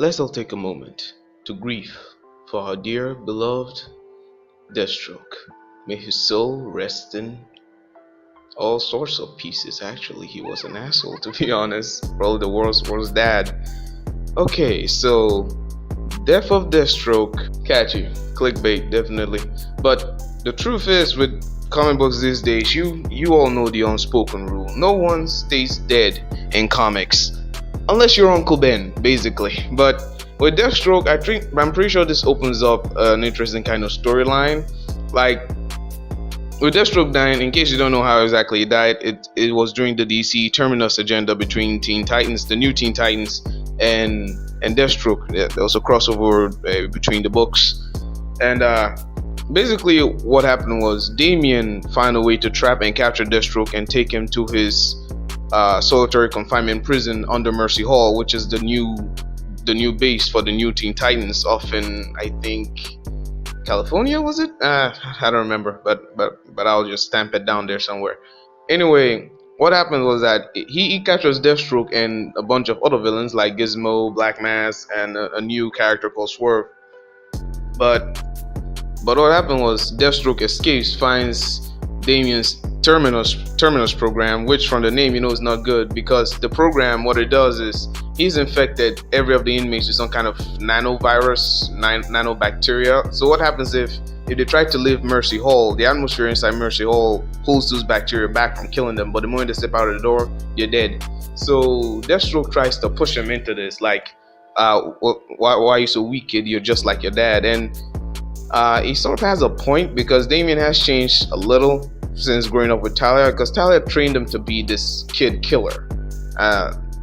let's all take a moment to grieve for our dear beloved Deathstroke. May his soul rest in all sorts of pieces. Actually, he was an asshole, to be honest. Probably the world's worst dad. Okay, so death of Deathstroke, catchy, clickbait, definitely. But the truth is, with comic books these days, you all know the unspoken rule: no one stays dead in comics, unless you're Uncle Ben, basically. But with Deathstroke, I'm pretty sure this opens up an interesting kind of storyline. Like with Deathstroke dying, in case you don't know how exactly he died, it was during the DC Terminus agenda between Teen Titans, the new Teen Titans, and Deathstroke. Yeah, there was a crossover between the books, and basically what happened was Damian found a way to trap and capture Deathstroke and take him to his solitary confinement prison under Mercy Hall, which is the new base for the new Teen Titans, off in, I think, California, was it? I don't remember, but I'll just stamp it down there somewhere. Anyway, what happened was that he captures Deathstroke and a bunch of other villains like Gizmo, Black Mask, and a new character called Swerve. But what happened was Deathstroke escapes, finds Damian's Terminus program, which from the name you know is not good, because the program, what it does is he's infected every of the inmates with some kind of nanovirus, nanobacteria. So what happens if they try to leave Mercy Hall, the atmosphere inside Mercy Hall holds those bacteria back from killing them, but the moment they step out of the door, they're dead. So Deathstroke tries to push him into this, like, why are you so weak, kid? You're just like your dad. And he sort of has a point, because Damian has changed a little since growing up with Talia, because Talia trained him to be this kid killer.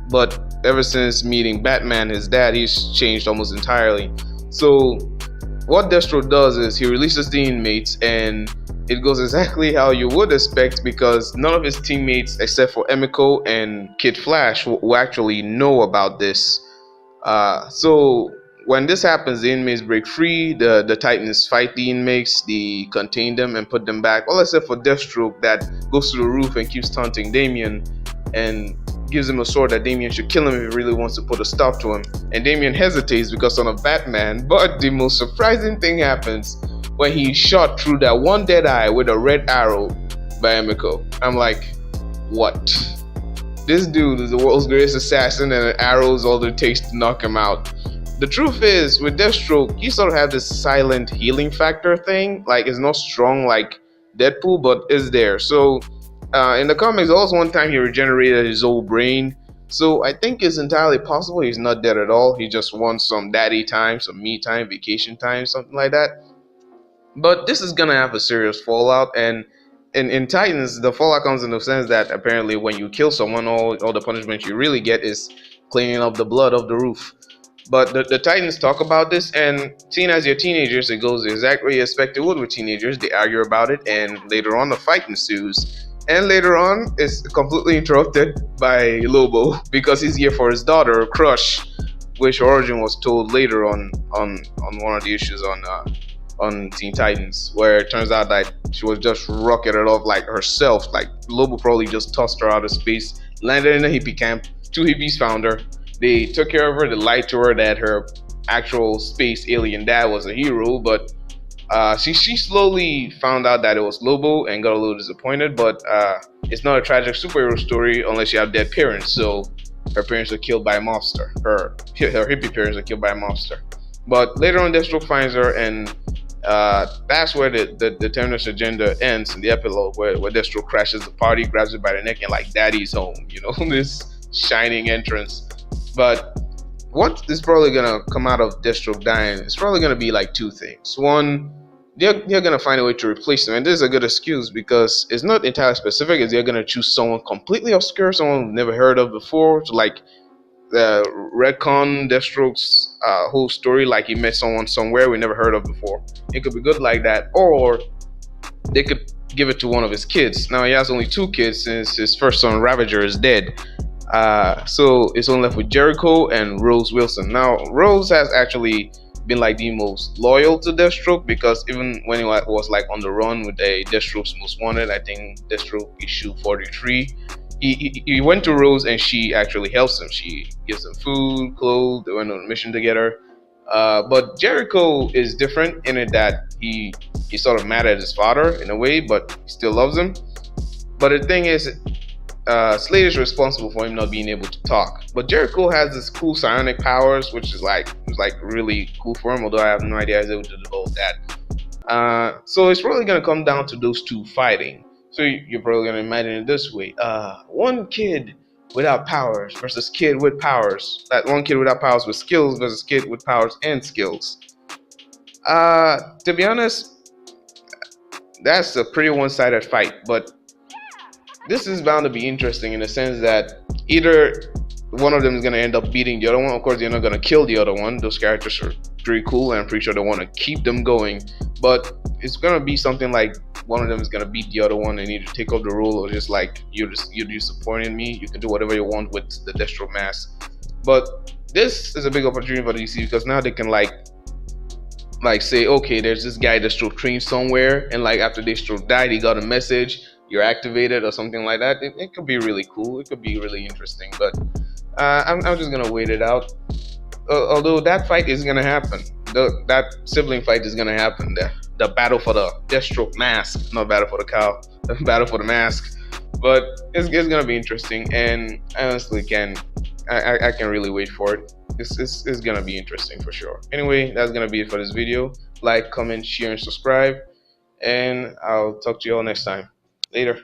But ever since meeting Batman, his dad, he's changed almost entirely. So what Deathstroke does is he releases the inmates, and it goes exactly how you would expect, because none of his teammates except for Emiko and Kid Flash will actually know about this. So when this happens, the inmates break free, the Titans fight the inmates, they contain them and put them back, all except for Deathstroke, that goes to the roof and keeps taunting Damian and gives him a sword that Damian should kill him if he really wants to put a stop to him. And Damian hesitates because son of Batman, but the most surprising thing happens when he's shot through that one dead eye with a red arrow by Emiko. I'm like, what? This dude is the world's greatest assassin, and an arrow is all it takes to knock him out. The truth is, with Deathstroke, you sort of have this silent healing factor thing. Like, it's not strong like Deadpool, but it's there. So in the comics, there was one time he regenerated his old brain. So I think it's entirely possible he's not dead at all. He just wants some daddy time, some me time, vacation time, something like that. But this is gonna have a serious fallout, and in Titans, the fallout comes in the sense that apparently when you kill someone, all the punishment you really get is cleaning up the blood of the roof. But the Titans talk about this, and seeing as you're teenagers, it goes exactly you expect it would with teenagers. They argue about it, and later on, the fight ensues. And later on, it's completely interrupted by Lobo, because he's here for his daughter, Crush, which origin was told later on one of the issues on Teen Titans, where it turns out that she was just rocketed off like herself. Like Lobo probably just tossed her out of space, landed in a hippie camp. Two hippies found her. They took care of her. They lied to her that her actual space alien dad was a hero, but she slowly found out that it was Lobo and got a little disappointed. But it's not a tragic superhero story unless you have dead parents. So her parents were killed by a monster. Her hippie parents were killed by a monster. But later on, Deathstroke finds her, and that's where the Terminus agenda ends in the epilogue, where Deathstroke crashes the party, grabs her by the neck, and like, daddy's home, you know, this shining entrance. But what is probably gonna come out of Deathstroke dying is probably gonna be like two things. One, they're gonna find a way to replace him, and this is a good excuse because it's not entirely specific. Is they're gonna choose someone completely obscure, someone we've never heard of before, to like retcon Deathstroke's whole story, like he met someone somewhere we never heard of before. It could be good like that, or they could give it to one of his kids. Now he has only two kids since his first son Ravager is dead. So it's only left with Jericho and Rose Wilson. Now Rose has actually been like the most loyal to Deathstroke, because even when he was like on the run with a Deathstroke's Most Wanted, I think Deathstroke issue 43, he went to Rose and she actually helps him. She gives him food, clothes. They went on a mission together. But Jericho is different in it that he's sort of mad at his father in a way, but he still loves him. But the thing is, Slade is responsible for him not being able to talk. But Jericho has this cool psionic powers, which is like really cool for him. Although I have no idea how he's able to develop that. So it's probably gonna come down to those two fighting. So you're probably gonna imagine it this way: one kid without powers versus kid with powers. That one kid without powers with skills versus kid with powers and skills. To be honest, that's a pretty one-sided fight. But this is bound to be interesting in the sense that either one of them is going to end up beating the other one. Of course, they're not going to kill the other one. Those characters are pretty cool, and I'm pretty sure they want to keep them going. But it's going to be something like one of them is going to beat the other one and either take up the role or just like you're supporting me. You can do whatever you want with the Deathstroke mask. But this is a big opportunity for DC because now they can like say, okay, there's this guy Deathstroke trained somewhere, and like after Deathstroke died, he got a message. You're activated or something like that. It could be really cool. It could be really interesting. But I'm just gonna wait it out. Although that fight is gonna happen. That sibling fight is gonna happen. The battle for the Deathstroke mask, not battle for the cow. The battle for the mask. But it's gonna be interesting, and I honestly can really wait for it. It's gonna be interesting for sure. Anyway, that's gonna be it for this video. Like, comment, share, and subscribe. And I'll talk to you all next time. Later.